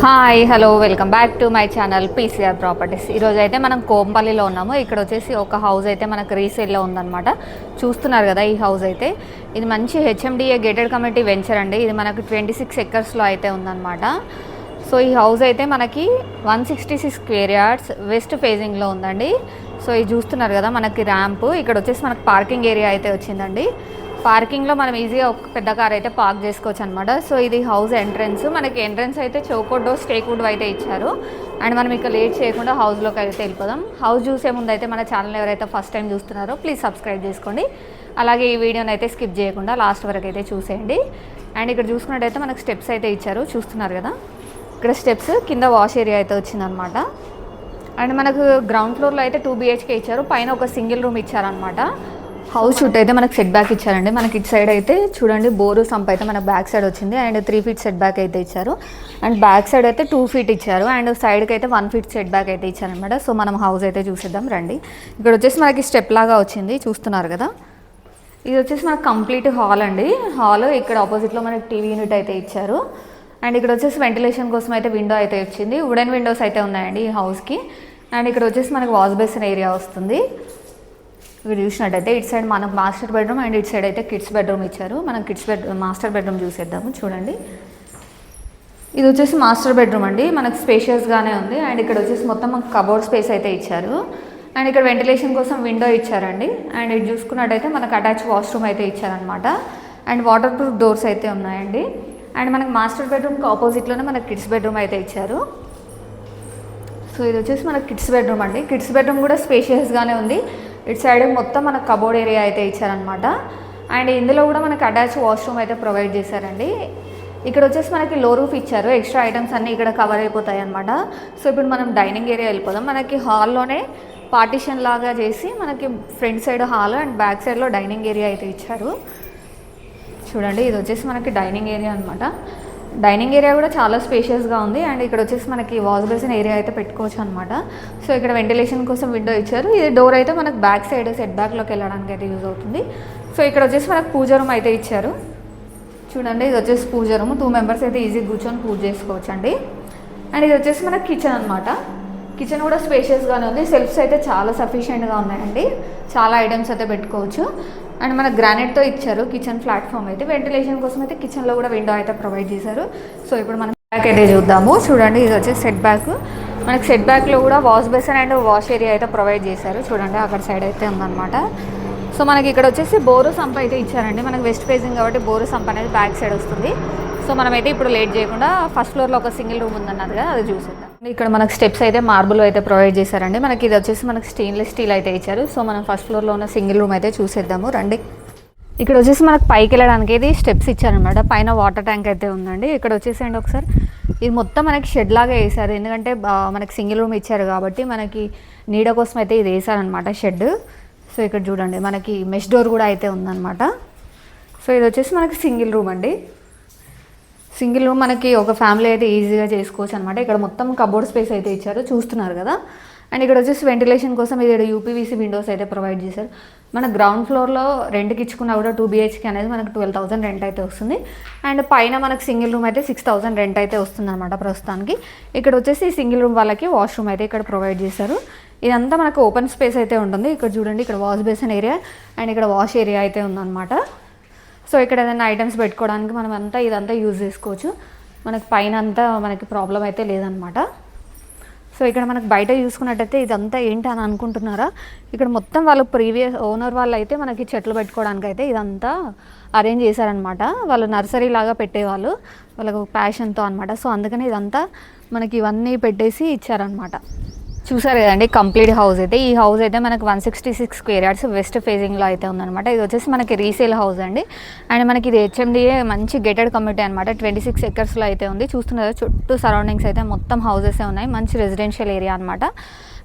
Hi hello welcome back to my channel PCR properties. ఈరోజు అయితే మనం కోంపల్లిలో ఉన్నాము. ఇక్కడ వచ్చేసి ఒక హౌస్ అయితే మనకు రీసేల్లో ఉందన్నమాట. చూస్తున్నారు కదా ఈ హౌస్ అయితే. ఇది మంచి హెచ్ఎండిఏ గేటెడ్ కమ్యూనిటీ వెంచర్ అండి. ఇది మనకు 26 ఎకర్స్లో అయితే ఉందన్నమాట. సో ఈ హౌస్ అయితే మనకి 166 స్క్వేర్ యార్డ్స్ వెస్ట్ ఫేజింగ్లో ఉందండి. సో ఇది చూస్తున్నారు కదా మనకి ర్యాంప్. ఇక్కడ వచ్చేసి మనకు పార్కింగ్ ఏరియా అయితే వచ్చిందండి. పార్కింగ్లో మనం ఈజీగా ఒక పెద్ద కార్ అయితే పార్క్ చేసుకోవచ్చు అనమాట. సో ఇది హౌస్ ఎంట్రన్స్. మనకి ఎంట్రన్స్ అయితే చౌకోట్ డోర్ స్టేక్వుడ్ అయితే ఇచ్చారు. అండ్ మనం ఇక లేట్ చేయకుండా హౌస్లోకి అయితే వెళ్ళిపోదాం. హౌస్ చూసే ముందు అయితే మన ఛానల్ ఎవరైతే ఫస్ట్ టైం చూస్తున్నారో ప్లీజ్ సబ్స్క్రైబ్ చేసుకోండి. అలాగే ఈ వీడియోని అయితే స్కిప్ చేయకుండా లాస్ట్ వరకు అయితే చూసేయండి. అండ్ ఇక్కడ చూసుకున్నట్టయితే మనకు స్టెప్స్ అయితే ఇచ్చారు. చూస్తున్నారు కదా ఇక్కడ స్టెప్స్, కింద వాష్ ఏరియా అయితే వచ్చిందనమాట. అండ్ మనకు గ్రౌండ్ ఫ్లోర్లో అయితే 2 BHK ఇచ్చారు. పైన ఒక సింగిల్ రూమ్ ఇచ్చారనమాట. హౌస్ చుట్టూ అయితే మనకు సెట్ బ్యాక్ ఇచ్చారండి. మనకి ఇటు సైడ్ అయితే చూడండి బోరు సంప్ అయితే మనకు బ్యాక్ సైడ్ వచ్చింది. అండ్ 3 feet సెట్ బ్యాక్ అయితే ఇచ్చారు. అండ్ బ్యాక్ సైడ్ అయితే 2 feet ఇచ్చారు. అండ్ సైడ్కి అయితే 1 feet సెట్ బ్యాక్ అయితే ఇచ్చారనమాట. సో మనం హౌస్ అయితే చూసేద్దాం రండి. ఇక్కడ వచ్చేసి మనకి స్టెప్ లాగా వచ్చింది. చూస్తున్నారు కదా ఇది వచ్చేసి మనకు కంప్లీట్ హాల్ అండి. హాల్ ఇక్కడ ఆపోజిట్లో మనకి టీవీ యూనిట్ అయితే ఇచ్చారు. అండ్ ఇక్కడ వచ్చేసి వెంటిలేషన్ కోసం అయితే విండో అయితే వచ్చింది. వుడెన్ విండోస్ అయితే ఉన్నాయండి ఈ హౌస్కి. అండ్ ఇక్కడ వచ్చేసి మనకు వాష్ బేసిన్ ఏరియా వస్తుంది. ఇక్కడ చూసినట్టయితే ఇటు సైడ్ మనకు మాస్టర్ బెడ్రూమ్ అండ్ ఇటు సైడ్ అయితే కిడ్స్ బెడ్రూమ్ ఇచ్చారు. మనం మాస్టర్ బెడ్రూమ్ చూసేద్దాము. చూడండి ఇది వచ్చేసి మాస్టర్ బెడ్రూమ్ అండి. మనకు స్పేషియస్గానే ఉంది. అండ్ ఇక్కడ వచ్చేసి మొత్తం మనకు కబోర్డ్ స్పేస్ అయితే ఇచ్చారు. అండ్ ఇక్కడ వెంటిలేషన్ కోసం విండో ఇచ్చారండి. అండ్ ఇది చూసుకున్నట్టయితే మనకు అటాచ్ వాష్రూమ్ అయితే ఇచ్చారనమాట. అండ్ వాటర్ ప్రూఫ్ డోర్స్ అయితే ఉన్నాయండి. అండ్ మనకు మాస్టర్ బెడ్రూమ్కి ఆపోజిట్లోనే మనకు కిడ్స్ బెడ్రూమ్ అయితే ఇచ్చారు. సో ఇది వచ్చేసి మనకు కిడ్స్ బెడ్రూమ్ అండి. కిడ్స్ బెడ్రూమ్ కూడా స్పేషియస్గానే ఉంది. ఇటు సైడ్ మొత్తం మనకు కబోర్డ్ ఏరియా అయితే ఇచ్చారనమాట. అండ్ ఇందులో కూడా మనకు అటాచ్ వాష్రూమ్ అయితే ప్రొవైడ్ చేశారండి. ఇక్కడ వచ్చేసి మనకి లో రూఫ్ ఇచ్చారు. ఎక్స్ట్రా ఐటమ్స్ అన్నీ ఇక్కడ కవర్ అయిపోతాయి అనమాట. సో ఇప్పుడు మనం డైనింగ్ ఏరియా వెళ్ళిపోదాం. మనకి హాల్లోనే పార్టీషన్ లాగా చేసి మనకి front side hall and back సైడ్లో డైనింగ్ ఏరియా అయితే ఇచ్చారు. చూడండి ఇది వచ్చేసి మనకి డైనింగ్ ఏరియా అనమాట. డైనింగ్ ఏరియా కూడా చాలా స్పేషియస్గా ఉంది. అండ్ ఇక్కడ వచ్చేసి మనకి వాష్ బేసిన్ ఏరియా అయితే పెట్టుకోవచ్చు అనమాట. సో ఇక్కడ వెంటిలేషన్ కోసం విండో ఇచ్చారు. ఇది డోర్ అయితే మనకు బ్యాక్ సైడ్ సెట్ బ్యాక్లోకి వెళ్ళడానికి అయితే యూజ్ అవుతుంది. సో ఇక్కడ వచ్చేసి మనకు పూజ రూమ్ అయితే ఇచ్చారు. చూడండి ఇది వచ్చేసి పూజ రూమ్. 2 members అయితే ఈజీగా కూర్చొని పూజ చేసుకోవచ్చు అండి. అండ్ ఇది వచ్చేసి మనకి కిచెన్ అనమాట. కిచెన్ కూడా స్పేషియస్గానే ఉంది. సెల్ఫ్స్ అయితే చాలా సఫిషియెంట్గా ఉన్నాయండి. చాలా ఐటమ్స్ అయితే పెట్టుకోవచ్చు. అండ్ మనకు గ్రానైట్తో ఇచ్చారు కిచెన్ ప్లాట్ఫామ్ అయితే. వెంటిలేషన్ కోసం అయితే కిచెన్లో కూడా విండో అయితే ప్రొవైడ్ చేశారు. సో ఇప్పుడు మనం బ్యాక్ అయితే చూద్దాము. చూడండి ఇది వచ్చేసి సెట్ బ్యాక్. మనకి సెట్ బ్యాక్లో కూడా wash basin and wash area అయితే ప్రొవైడ్ చేశారు. చూడండి అక్కడ సైడ్ అయితే ఉందన్నమాట. సో మనకి ఇక్కడ వచ్చేసి బోరు సంప్ అయితే ఇచ్చారండి. మనకి వెస్ట్ ఫేసింగ్ కాబట్టి బోరు సంప్ అనేది బ్యాక్ సైడ్ వస్తుంది. సో మనమైతే ఇప్పుడు లేట్ చేయకుండా ఫస్ట్ ఫ్లోర్లో ఒక సింగిల్ రూమ్ ఉందన్నారు కదా అది చూసేద్దాం. ఇక్కడ మనకు స్టెప్స్ అయితే మార్బుల్ అయితే ప్రొవైడ్ చేశారండి. మనకి ఇది వచ్చేసి మనకి స్టెయిన్లెస్ స్టీల్ అయితే ఇచ్చారు. సో మనం ఫస్ట్ ఫ్లోర్లో ఉన్న సింగిల్ రూమ్ అయితే చూసేద్దాము రండి. ఇక్కడ వచ్చేసి మనకు పైకి వెళ్ళడానికి ఇది స్టెప్స్ ఇచ్చారనమాట. పైన వాటర్ ట్యాంక్ అయితే ఉందండి. ఇక్కడ వచ్చేసండి ఒకసారి ఇది మొత్తం మనకి షెడ్ లాగా వేసారు. ఎందుకంటే మనకి సింగిల్ రూమ్ ఇచ్చారు కాబట్టి మనకి నీడ కోసం అయితే ఇది వేసారనమాట షెడ్. సో ఇక్కడ చూడండి మనకి మెష్ డోర్ కూడా అయితే ఉందన్నమాట. సో ఇది వచ్చేసి మనకి సింగిల్ రూమ్ అండి. సింగిల్ రూమ్ మనకి ఒక ఫ్యామిలీ అయితే ఈజీగా చేసుకోవచ్చు అనమాట. ఇక్కడ మొత్తం కబోర్డ్ స్పేస్ అయితే ఇచ్చారు. చూస్తున్నారు కదా. అండ్ ఇక్కడ వచ్చేసి వెంటిలేషన్ కోసం ఇది UPVC విండోస్ అయితే ప్రొవైడ్ చేశారు. మన గ్రౌండ్ ఫ్లోర్లో రెంట్కి ఇచ్చుకున్నా కూడా 2 BHK అనేది మనకు 12,000 రెంట్ అయితే వస్తుంది. అండ్ పైన మనకు సింగిల్ రూమ్ అయితే 6,000 రెంట్ అయితే వస్తుంది అనమాట ప్రస్తుతానికి. ఇక్కడ వచ్చేసి సింగిల్ రూమ్ వాళ్ళకి వాష్రూమ్ అయితే ఇక్కడ ప్రొవైడ్ చేశారు. ఇదంతా మనకు ఓపెన్ స్పేస్ అయితే ఉంటుంది. ఇక్కడ చూడండి ఇక్కడ వాష్ బేసిన్ ఏరియా అండ్ ఇక్కడ వాష్ ఏరియా అయితే ఉందన్నమాట. సో ఇక్కడ ఏదైనా ఐటమ్స్ పెట్టుకోవడానికి మనం ఇదంతా యూజ్ చేసుకోవచ్చు. మనకి పైన అంతా మనకి ప్రాబ్లం అయితే లేదనమాట. సో ఇక్కడ మనకు బయట చూసుకున్నట్టయితే ఇదంతా ఏంటి అని అనుకుంటున్నారా, ఇక్కడ మొత్తం వాళ్ళు ప్రీవియస్ ఓనర్ వాళ్ళు అయితే మనకి చెట్లు పెట్టుకోవడానికి అయితే ఇదంతా అరేంజ్ చేశారనమాట. వాళ్ళు నర్సరీ లాగా పెట్టేవాళ్ళు వాళ్ళకు ప్యాషన్తో అనమాట. సో అందుకని ఇదంతా మనకి ఇవన్నీ పెట్టేసి ఇచ్చారనమాట. చూసారు కదండి కంప్లీట్ హౌస్ అయితే. ఈ హౌస్ అయితే మనకు 166 స్క్వేర్ యార్డ్స్ వెస్ట్ ఫేజింగ్లో అయితే ఉందన్నమాట. ఇది వచ్చేసి మనకి రీసేల్ హౌస్ అండి. అండ్ మనకి ఇది హెచ్ఎండిఏ మంచి గేటెడ్ కమ్యూనిటీ అనమాట. 26 ఎకర్స్లో అయితే ఉంది. చూస్తున్నారు చుట్టూ సరౌండింగ్స్ అయితే మొత్తం హౌసెసే ఉన్నాయి. మంచి రెసిడెన్షియల్ ఏరియా అనమాట.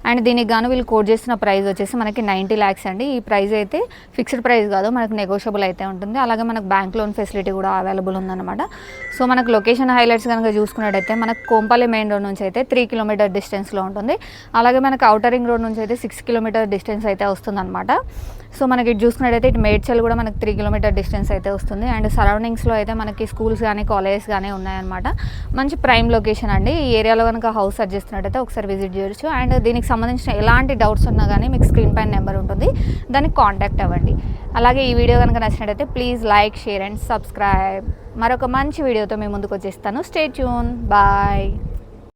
అండ్ దీనికి గాను వీళ్ళు కోట్ చేసిన ప్రైస్ వచ్చేసి మనకి 90 lakhs అండి. ఈ ప్రైస్ అయితే ఫిక్స్డ్ ప్రైస్ కాదు, మనకు నెగోషియబుల్ అయితే ఉంటుంది. అలాగే మనకు బ్యాంక్ లోన్ ఫెసిలిటీ కూడా అవైలబుల్ ఉందన్నమాట. సో మనకు లొకేషన్ హైలైట్స్ కనుక చూసుకున్నట్టయితే మనకు కోంపల్లి మెయిన్ రోడ్ నుంచి అయితే 3 kilometer డిస్టెన్స్లో ఉంటుంది. అలాగే మనకి ఔటర్ రింగ్ రోడ్ నుంచి అయితే 6 కిలోమీటర్ డిస్టెన్స్ అయితే వస్తుందన్నమాట. సో మనకి ఇటు చూసుకున్నట్టయితే ఇటు మేడ్చల్ కూడా మనకి 3 కిలోమీటర్ డిస్టెన్స్ అయితే వస్తుంది. అండ్ సరౌండింగ్స్లో అయితే మనకి స్కూల్స్ కానీ కాలేజెస్ కానీ ఉన్నాయన్నమాట. మంచి ప్రైమ్ లొకేషన్ అండి. ఈ ఏరియాలో కనుక హౌస్ సర్చ్ చేస్తున్నట్టయితే ఒకసారి విజిట్ చేయొచ్చు. అండ్ దీనికి సంబంధించిన ఎలాంటి డౌట్స్ ఉన్నా కానీ మీకు స్క్రీన్ పైన నెంబర్ ఉంటుంది, దానికి కాంటాక్ట్ అవ్వండి. అలాగే ఈ వీడియో కనుక నచ్చినట్టయితే please like, share and subscribe. మరొక మంచి వీడియోతో మీ ముందుకు వచ్చేస్తాను. Stay tune. బాయ్.